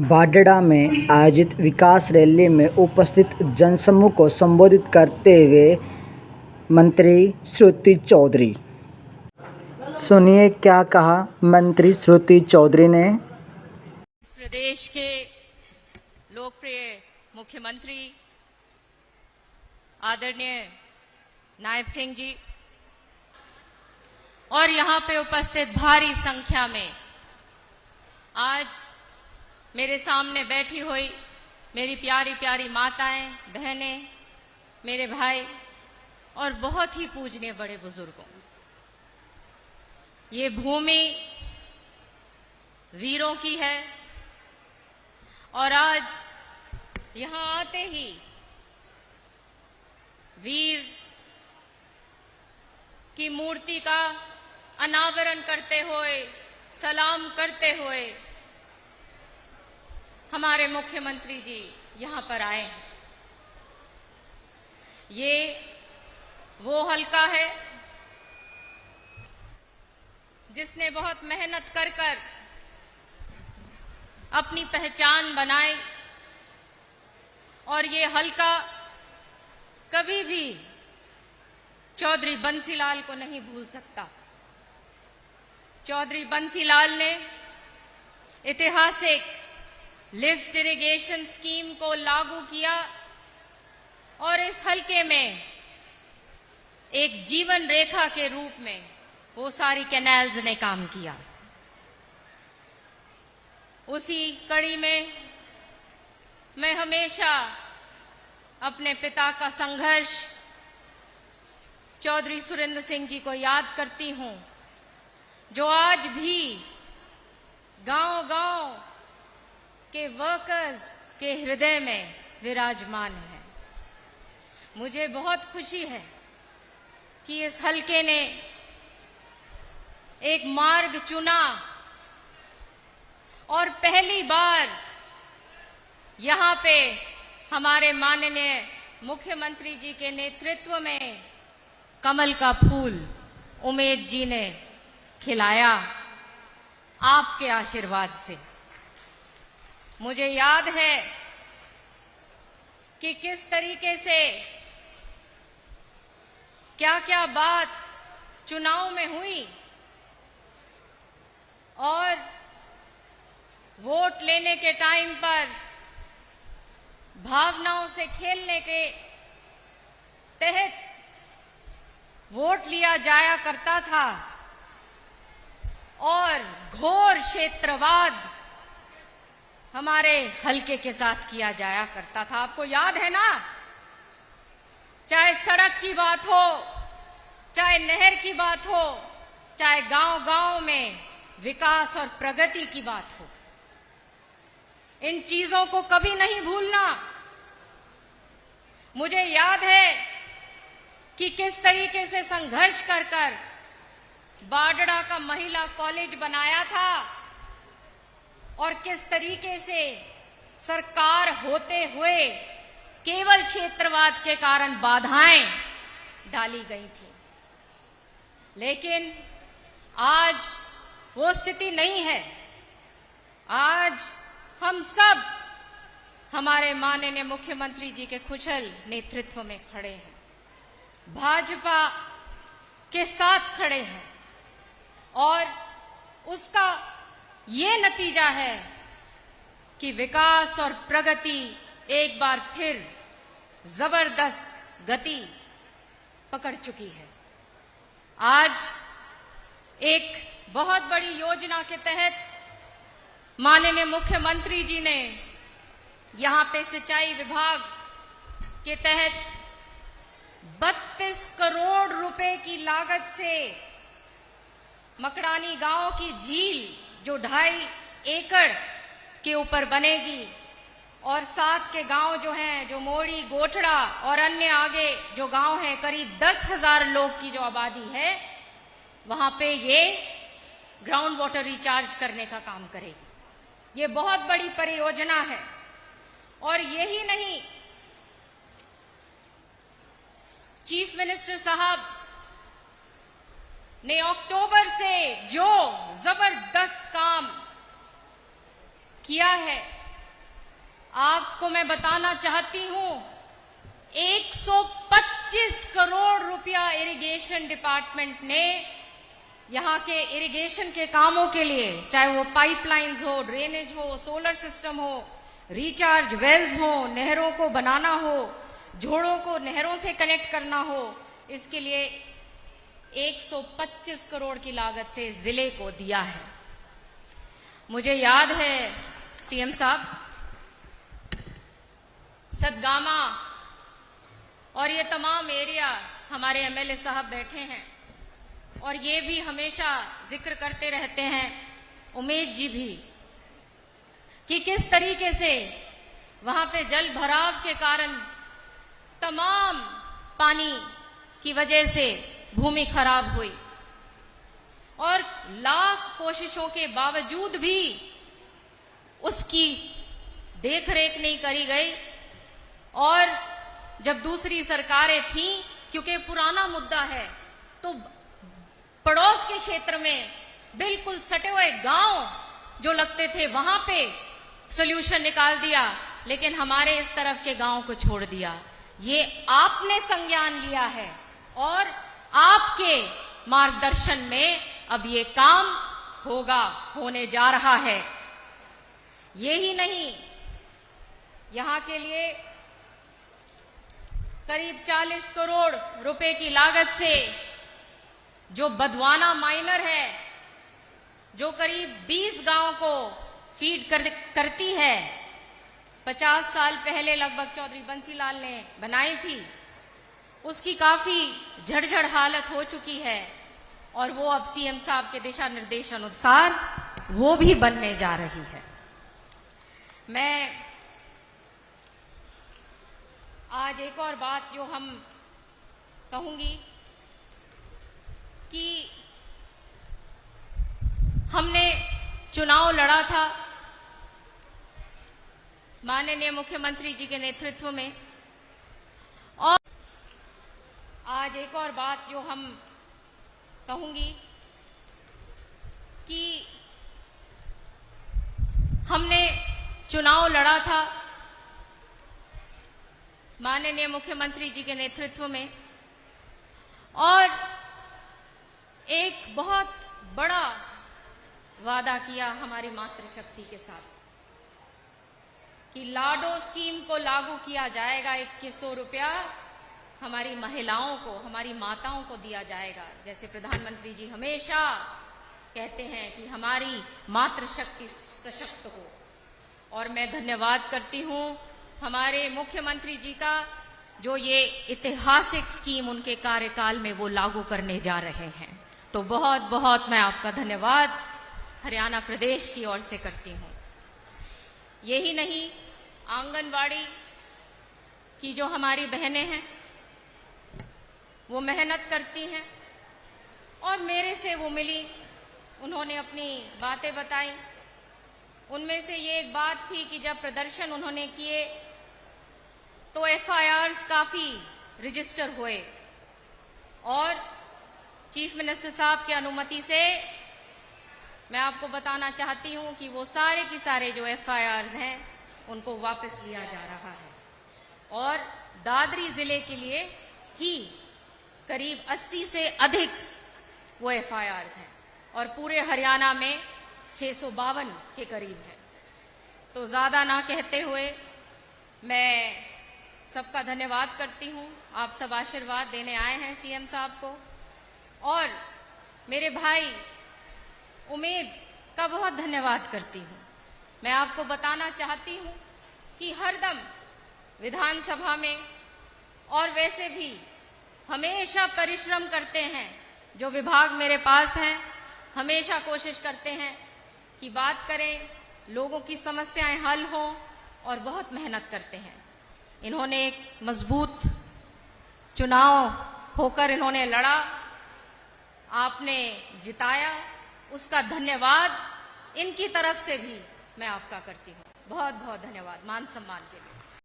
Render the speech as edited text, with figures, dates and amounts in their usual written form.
बाडड़ा में आयोजित विकास रैली में उपस्थित जनसमूह को संबोधित करते हुए मंत्री श्रुति चौधरी। सुनिए क्या कहा मंत्री श्रुति चौधरी ने। इस प्रदेश के लोकप्रिय मुख्यमंत्री आदरणीय नायब सिंह जी और यहाँ पे उपस्थित भारी संख्या में आज मेरे सामने बैठी हुई मेरी प्यारी प्यारी माताएं, बहनें, मेरे भाई और बहुत ही पूजनीय बड़े बुजुर्गों, ये भूमि वीरों की है और आज यहाँ आते ही वीर की मूर्ति का अनावरण करते हुए, सलाम करते हुए हमारे मुख्यमंत्री जी यहाँ पर आए हैं। ये वो हलका है जिसने बहुत मेहनत कर अपनी पहचान बनाई और ये हलका कभी भी चौधरी बंसीलाल को नहीं भूल सकता। चौधरी बंसीलाल ने ऐतिहासिक लिफ्ट इरिगेशन स्कीम को लागू किया और इस हलके में एक जीवन रेखा के रूप में वो सारी कैनाल्स ने काम किया। उसी कड़ी में मैं हमेशा अपने पिता का संघर्ष चौधरी सुरेंद्र सिंह जी को याद करती हूं, जो आज भी गांव-गांव के वर्कर्स के हृदय में विराजमान है। मुझे बहुत खुशी है कि इस हलके ने एक मार्ग चुना और पहली बार यहाँ पे हमारे माननीय मुख्यमंत्री जी के नेतृत्व में कमल का फूल उमेद जी ने खिलाया आपके आशीर्वाद से। मुझे याद है कि किस तरीके से क्या क्या बात चुनाव में हुई और वोट लेने के टाइम पर भावनाओं से खेलने के तहत वोट लिया जाया करता था और घोर क्षेत्रवाद हमारे हलके के साथ किया जाया करता था। आपको याद है ना? चाहे सड़क की बात हो, चाहे नहर की बात हो, चाहे गांव-गांव में विकास और प्रगति की बात हो, इन चीजों को कभी नहीं भूलना। मुझे याद है कि किस तरीके से संघर्ष कर बाडड़ा का महिला कॉलेज बनाया था और किस तरीके से सरकार होते हुए केवल क्षेत्रवाद के कारण बाधाएं डाली गई थी। लेकिन आज वो स्थिति नहीं है। आज हम सब हमारे माननीय मुख्यमंत्री जी के कुशल नेतृत्व में खड़े हैं, भाजपा के साथ खड़े हैं और उसका ये नतीजा है कि विकास और प्रगति एक बार फिर जबरदस्त गति पकड़ चुकी है। आज एक बहुत बड़ी योजना के तहत माननीय मुख्यमंत्री जी ने यहाँ पे सिंचाई विभाग के तहत 32 करोड़ रुपए की लागत से मकड़ानी गांव की झील जो 2.5 एकड़ के ऊपर बनेगी और साथ के गांव जो हैं, जो मोड़ी, गोठड़ा और अन्य आगे जो गांव हैं, करीब 10,000 लोग की जो आबादी है, वहां पे ये ग्राउंड वाटर रिचार्ज करने का काम करेगी। ये बहुत बड़ी परियोजना है और यही नहीं, चीफ मिनिस्टर साहब ने अक्टूबर से जो जबरदस्त काम किया है आपको मैं बताना चाहती हूं 125 करोड़ रुपया इरिगेशन डिपार्टमेंट ने यहाँ के इरिगेशन के कामों के लिए, चाहे वो पाइपलाइंस हो, ड्रेनेज हो, सोलर सिस्टम हो, रिचार्ज वेल्स हो, नहरों को बनाना हो, जोड़ों को नहरों से कनेक्ट करना हो, इसके लिए 125 करोड़ की लागत से जिले को दिया है। मुझे याद है सीएम साहब, सतगामा और ये तमाम एरिया हमारे एमएलए साहब बैठे हैं और ये भी हमेशा जिक्र करते रहते हैं, उमेद जी भी, कि किस तरीके से वहां पे जल भराव के कारण तमाम पानी की वजह से भूमि खराब हुई और लाख कोशिशों के बावजूद भी उसकी देखरेख नहीं करी गई। और जब दूसरी सरकारें थीं, क्योंकि पुराना मुद्दा है, तो पड़ोस के क्षेत्र में बिल्कुल सटे हुए गांव जो लगते थे वहां पे सॉल्यूशन निकाल दिया, लेकिन हमारे इस तरफ के गांव को छोड़ दिया। ये आपने संज्ञान लिया है और आपके मार्गदर्शन में अब ये काम होगा, होने जा रहा है। ये ही नहीं, यहां के लिए करीब 40 करोड़ रुपए की लागत से जो बदवाना माइनर है, जो करीब 20 गांव को फीड करती है, 50 साल पहले लगभग चौधरी बंसीलाल ने बनाई थी, उसकी काफी झड़झड़ हालत हो चुकी है और वो अब सीएम साहब के दिशा निर्देश अनुसार वो भी बनने जा रही है। मैं आज एक और बात जो हम कहूंगी कि हमने चुनाव लड़ा था माननीय मुख्यमंत्री जी के नेतृत्व में, और आज एक और बात जो हम कहूंगी कि हमने चुनाव लड़ा था माननीय मुख्यमंत्री जी के नेतृत्व में और एक बहुत बड़ा वादा किया हमारी मातृशक्ति के साथ कि लाडो स्कीम को लागू किया जाएगा। 2100 रुपया हमारी महिलाओं को, हमारी माताओं को दिया जाएगा। जैसे प्रधानमंत्री जी हमेशा कहते हैं कि हमारी मातृशक्ति सशक्त हो। और मैं धन्यवाद करती हूं हमारे मुख्यमंत्री जी का, जो ये ऐतिहासिक स्कीम उनके कार्यकाल में वो लागू करने जा रहे हैं। तो बहुत बहुत मैं आपका धन्यवाद हरियाणा प्रदेश की ओर से करती हूं। यही नहीं, आंगनवाड़ी की जो हमारी बहनें हैं वो मेहनत करती हैं और मेरे से वो मिली, उन्होंने अपनी बातें बताई। उनमें से ये एक बात थी कि जब प्रदर्शन उन्होंने किए तो एफआईआर्स काफी रजिस्टर हुए और चीफ मिनिस्टर साहब की अनुमति से मैं आपको बताना चाहती हूं कि वो सारे की सारे जो एफआईआर्स हैं उनको वापस लिया जा रहा है और दादरी जिले के लिए ही करीब 80 से अधिक वो एफआईआर्स हैं और पूरे हरियाणा में 652 के करीब है। तो ज्यादा ना कहते हुए मैं सबका धन्यवाद करती हूं। आप सब आशीर्वाद देने आए हैं सीएम साहब को और मेरे भाई उमेद का बहुत धन्यवाद करती हूं। मैं आपको बताना चाहती हूं कि हरदम विधानसभा में और वैसे भी हमेशा परिश्रम करते हैं। जो विभाग मेरे पास हैं हमेशा कोशिश करते हैं कि बात करें, लोगों की समस्याएं हल हों और बहुत मेहनत करते हैं। इन्होंने एक मजबूत चुनाव होकर इन्होंने लड़ा, आपने जिताया, उसका धन्यवाद इनकी तरफ से भी मैं आपका करती हूँ। बहुत बहुत धन्यवाद मान सम्मान के लिए।